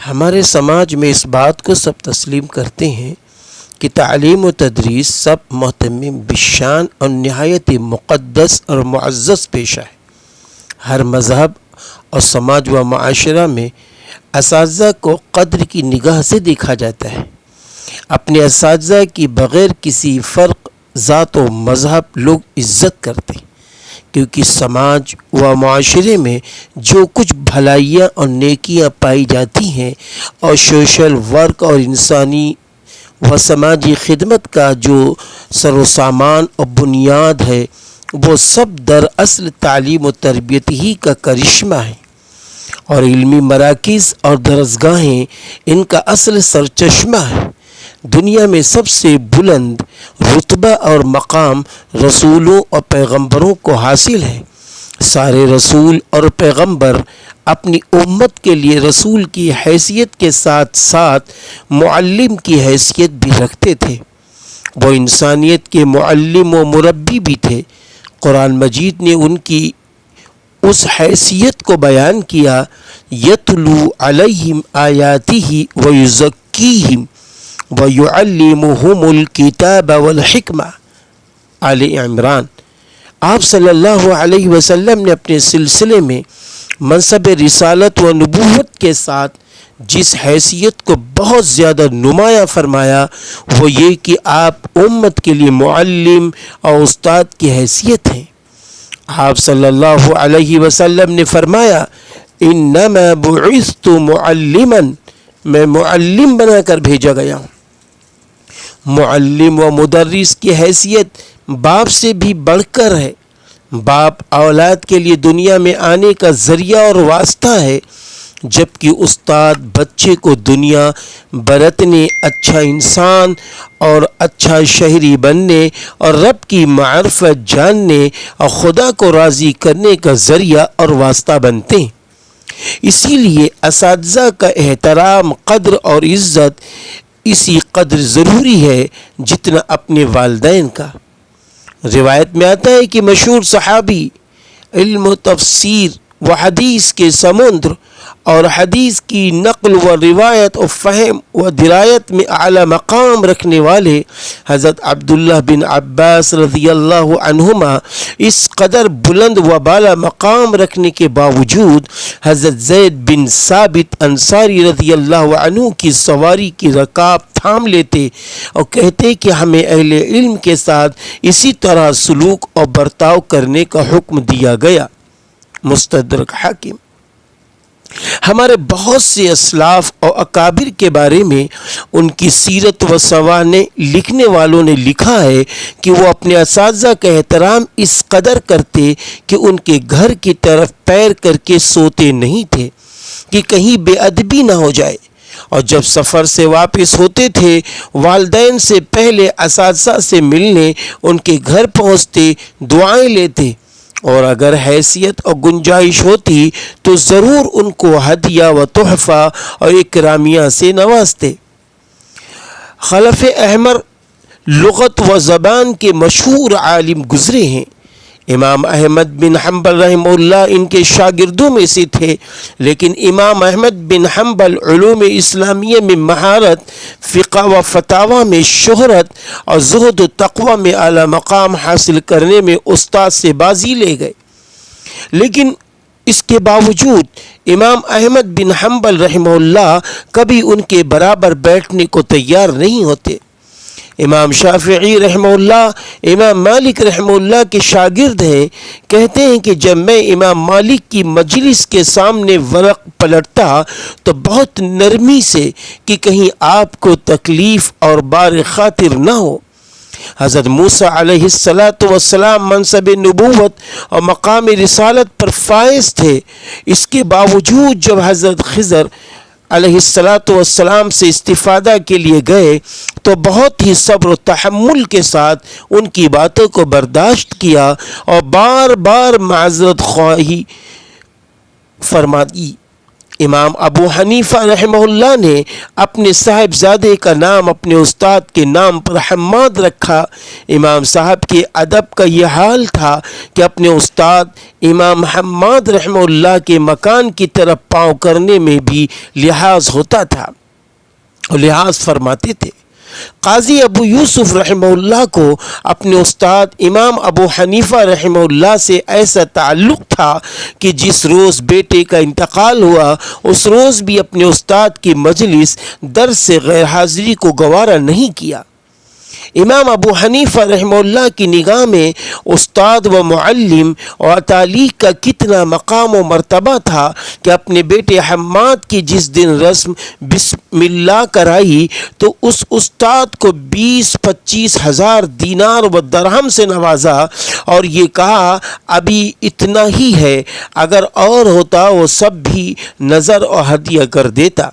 ہمارے سماج میں اس بات کو سب تسلیم کرتے ہیں کہ تعلیم و تدریس سب مہتمم بالشان اور نہایت مقدس اور معزز پیشہ ہے۔ ہر مذہب اور سماج و معاشرہ میں اساتذہ کو قدر کی نگاہ سے دیکھا جاتا ہے۔ اپنے اساتذہ کی بغیر کسی فرق ذات و مذہب لوگ عزت کرتے ہیں، کیونکہ سماج و معاشرے میں جو کچھ بھلائیاں اور نیکیاں پائی جاتی ہیں اور سوشل ورک اور انسانی و سماجی خدمت کا جو سر و سامان اور بنیاد ہے، وہ سب دراصل تعلیم و تربیت ہی کا کرشمہ ہے، اور علمی مراکز اور درسگاہیں ان کا اصل سرچشمہ ہے۔ دنیا میں سب سے بلند رتبہ اور مقام رسولوں اور پیغمبروں کو حاصل ہے۔ سارے رسول اور پیغمبر اپنی امت کے لیے رسول کی حیثیت کے ساتھ ساتھ معلم کی حیثیت بھی رکھتے تھے۔ وہ انسانیت کے معلم و مربی بھی تھے۔ قرآن مجید نے ان کی اس حیثیت کو بیان کیا، یتلو علیہم آیاتہ ویزکیہم وَيُعَلِّمُهُمُ الْكِتَابَ وَالْحِکْمَةَ آل عمران۔ آپ صلی اللہ علیہ وسلم نے اپنے سلسلے میں منصب رسالت و نبوت کے ساتھ جس حیثیت کو بہت زیادہ نمایاں فرمایا وہ یہ کہ آپ امت کے لیے معلم اور استاد کی حیثیت ہیں۔ آپ صلی اللہ علیہ وسلم نے فرمایا، انما بعثت معلما، میں معلم بنا کر بھیجا گیا ہوں۔ معلم و مدرس کی حیثیت باپ سے بھی بڑھ کر ہے۔ باپ اولاد کے لیے دنیا میں آنے کا ذریعہ اور واسطہ ہے، جبکہ استاد بچے کو دنیا برتنے، اچھا انسان اور اچھا شہری بننے اور رب کی معرفت جاننے اور خدا کو راضی کرنے کا ذریعہ اور واسطہ بنتے ہیں۔ اسی لیے اساتذہ کا احترام، قدر اور عزت اسی قدر ضروری ہے جتنا اپنے والدین کا۔ روایت میں آتا ہے کہ مشہور صحابی علم و تفسیر و حدیث کے سمندر اور حدیث کی نقل و روایت و فہم و درایت میں اعلی مقام رکھنے والے حضرت عبداللہ بن عباس رضی اللہ عنہما اس قدر بلند و بالا مقام رکھنے کے باوجود حضرت زید بن ثابت انصاری رضی اللہ عنہ کی سواری کی رکاب تھام لیتے اور کہتے کہ ہمیں اہل علم کے ساتھ اسی طرح سلوک اور برتاؤ کرنے کا حکم دیا گیا۔ مستدرک حاکم۔ ہمارے بہت سے اسلاف اور اکابر کے بارے میں ان کی سیرت و سوانح لکھنے والوں نے لکھا ہے کہ وہ اپنے اساتذہ کا احترام اس قدر کرتے کہ ان کے گھر کی طرف پیر کر کے سوتے نہیں تھے کہ کہیں بے ادبی نہ ہو جائے، اور جب سفر سے واپس ہوتے تھے والدین سے پہلے اساتذہ سے ملنے ان کے گھر پہنچتے، دعائیں لیتے، اور اگر حیثیت اور گنجائش ہوتی تو ضرور ان کو ہدیہ و تحفہ اور اکرامیہ سے نوازتے۔ خلف احمر لغت و زبان کے مشہور عالم گزرے ہیں۔ امام احمد بن حنبل رحمہ اللہ ان کے شاگردوں میں سے تھے، لیکن امام احمد بن حنبل علوم اسلامیہ میں مہارت، فقہ و فتاوی میں شہرت اور زہد و تقوی میں اعلی مقام حاصل کرنے میں استاد سے بازی لے گئے، لیکن اس کے باوجود امام احمد بن حنبل رحمہ اللہ کبھی ان کے برابر بیٹھنے کو تیار نہیں ہوتے۔ امام شافعی رحمہ اللہ امام مالک رحمہ اللہ کے شاگرد ہیں۔ کہتے ہیں کہ جب میں امام مالک کی مجلس کے سامنے ورق پلٹتا تو بہت نرمی سے کہ کہیں آپ کو تکلیف اور بار خاطر نہ ہو۔ حضرت موسیٰ علیہ السلام منصب نبوت اور مقام رسالت پر فائز تھے، اس کے باوجود جب حضرت خضر علیہ السلام سے استفادہ کے لیے گئے تو بہت ہی صبر و تحمل کے ساتھ ان کی باتوں کو برداشت کیا اور بار بار معذرت خواہی فرمائی۔ امام ابو حنیفہ رحمہ اللہ نے اپنے صاحبزادے کا نام اپنے استاد کے نام پر حماد رکھا۔ امام صاحب کے ادب کا یہ حال تھا کہ اپنے استاد امام حماد رحمہ اللہ کے مکان کی طرف پاؤں کرنے میں بھی لحاظ ہوتا تھا اور لحاظ فرماتے تھے۔ قاضی ابو یوسف رحمہ اللہ کو اپنے استاد امام ابو حنیفہ رحمہ اللہ سے ایسا تعلق تھا کہ جس روز بیٹے کا انتقال ہوا اس روز بھی اپنے استاد کی مجلس درس سے غیر حاضری کو گوارا نہیں کیا۔ امام ابو حنیفہ رحمہ اللہ کی نگاہ میں استاد و معلم اور تعلیق کا کتنا مقام و مرتبہ تھا کہ اپنے بیٹے حماد کی جس دن رسم بسم اللہ کرائی تو اس استاد کو 20-25 ہزار دینار و درہم سے نوازا اور یہ کہا ابھی اتنا ہی ہے، اگر اور ہوتا وہ سب بھی نظر اور ہدیہ کر دیتا۔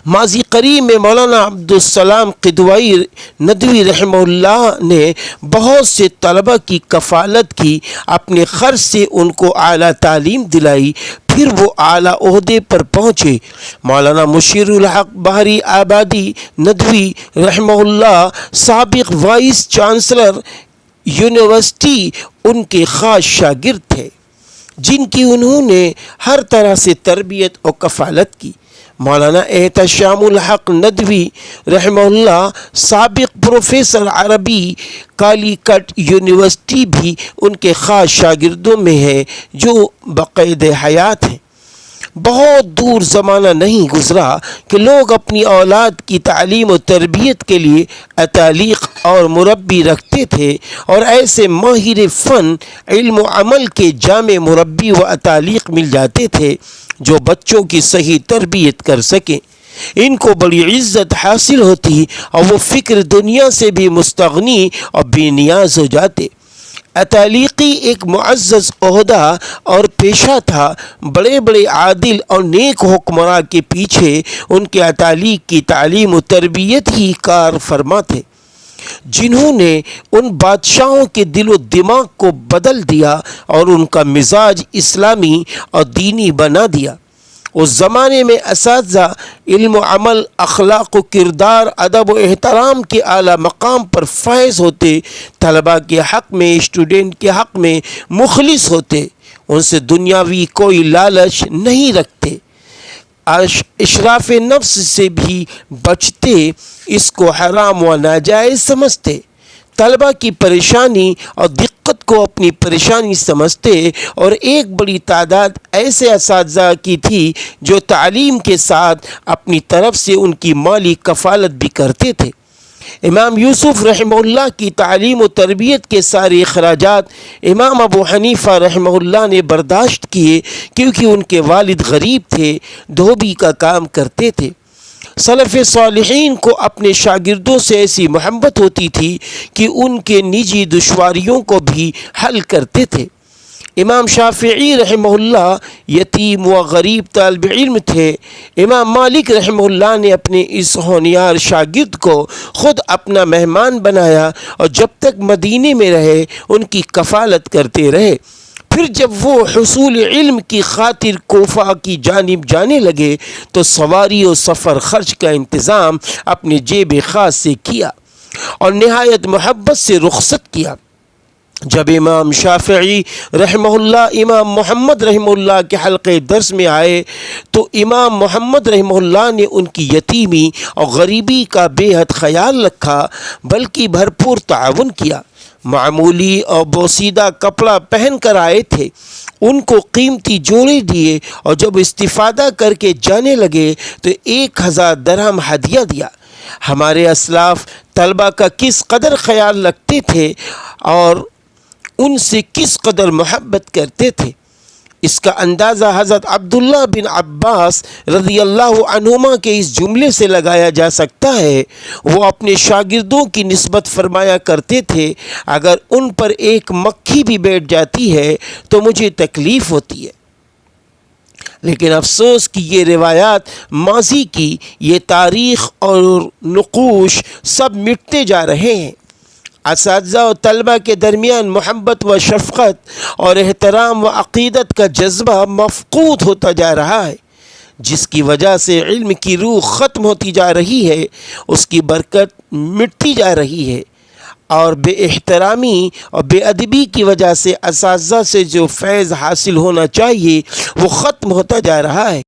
ماضی قریب میں مولانا عبدالسلام قدوائی ندوی رحمہ اللہ نے بہت سے طلبہ کی کفالت کی، اپنے خرچ سے ان کو اعلیٰ تعلیم دلائی، پھر وہ اعلیٰ عہدے پر پہنچے۔ مولانا مشیر الحق بحری آبادی ندوی رحمہ اللہ سابق وائس چانسلر یونیورسٹی ان کے خاص شاگرد تھے جن کی انہوں نے ہر طرح سے تربیت اور کفالت کی۔ مولانا احتشام الحق ندوی رحمہ اللہ سابق پروفیسر عربی کالی کٹ یونیورسٹی بھی ان کے خاص شاگردوں میں ہے جو بقید حیات ہیں۔ بہت دور زمانہ نہیں گزرا کہ لوگ اپنی اولاد کی تعلیم و تربیت کے لیے اتالیق اور مربی رکھتے تھے، اور ایسے ماہر فن علم و عمل کے جامع مربی و اتالیق مل جاتے تھے جو بچوں کی صحیح تربیت کر سکیں۔ ان کو بڑی عزت حاصل ہوتی اور وہ فکر دنیا سے بھی مستغنی اور بے نیاز ہو جاتے۔ اتالیقی ایک معزز عہدہ اور پیشہ تھا۔ بڑے بڑے عادل اور نیک حکمراں کے پیچھے ان کے اتالیق کی تعلیم و تربیت ہی کار فرما تھے، جنہوں نے ان بادشاہوں کے دل و دماغ کو بدل دیا اور ان کا مزاج اسلامی اور دینی بنا دیا۔ اس زمانے میں اساتذہ علم و عمل، اخلاق و کردار، ادب و احترام کے اعلیٰ مقام پر فائز ہوتے، طلباء کے حق میں، اسٹوڈنٹ کے حق میں مخلص ہوتے، ان سے دنیاوی کوئی لالچ نہیں رکھتے، اشراف نفس سے بھی بچتے، اس کو حرام و ناجائز سمجھتے، طلباء کی پریشانی اور دقت کو اپنی پریشانی سمجھتے، اور ایک بڑی تعداد ایسے اساتذہ کی تھی جو تعلیم کے ساتھ اپنی طرف سے ان کی مالی کفالت بھی کرتے تھے۔ امام یوسف رحمہ اللہ کی تعلیم و تربیت کے سارے اخراجات امام ابو حنیفہ رحمہ اللہ نے برداشت کیے، کیونکہ ان کے والد غریب تھے، دھوبی کا کام کرتے تھے۔ سلف صالحین کو اپنے شاگردوں سے ایسی محبت ہوتی تھی کہ ان کے نجی دشواریوں کو بھی حل کرتے تھے۔ امام شافعی رحمہ اللہ یتیم و غریب طالب علم تھے۔ امام مالک رحمہ اللہ نے اپنے اس ہونہار شاگرد کو خود اپنا مہمان بنایا اور جب تک مدینے میں رہے ان کی کفالت کرتے رہے۔ پھر جب وہ حصول علم کی خاطر کوفہ کی جانب جانے لگے تو سواری و سفر خرچ کا انتظام اپنے جیب خاص سے کیا اور نہایت محبت سے رخصت کیا۔ جب امام شافعی رحمہ اللہ امام محمد رحمہ اللہ کے حلقے درس میں آئے تو امام محمد رحمہ اللہ نے ان کی یتیمی اور غریبی کا بے حد خیال رکھا، بلکہ بھرپور تعاون کیا۔ معمولی اور بوسیدہ کپڑا پہن کر آئے تھے، ان کو قیمتی جوڑے دیے اور جب استفادہ کر کے جانے لگے تو 1000 درہم ہدیہ دیا۔ ہمارے اسلاف طلبہ کا کس قدر خیال رکھتے تھے اور ان سے کس قدر محبت کرتے تھے، اس کا اندازہ حضرت عبداللہ بن عباس رضی اللہ عنہما کے اس جملے سے لگایا جا سکتا ہے۔ وہ اپنے شاگردوں کی نسبت فرمایا کرتے تھے، اگر ان پر ایک مکھی بھی بیٹھ جاتی ہے تو مجھے تکلیف ہوتی ہے۔ لیکن افسوس کہ یہ روایات ماضی کی، یہ تاریخ اور نقوش سب مٹتے جا رہے ہیں۔ اساتذہ و طلبہ کے درمیان محبت و شفقت اور احترام و عقیدت کا جذبہ مفقود ہوتا جا رہا ہے۔ جس کی وجہ سے علم کی روح ختم ہوتی جا رہی ہے، اس کی برکت مٹتی جا رہی ہے، اور بے احترامی اور بے ادبی کی وجہ سے اساتذہ سے جو فیض حاصل ہونا چاہیے وہ ختم ہوتا جا رہا ہے۔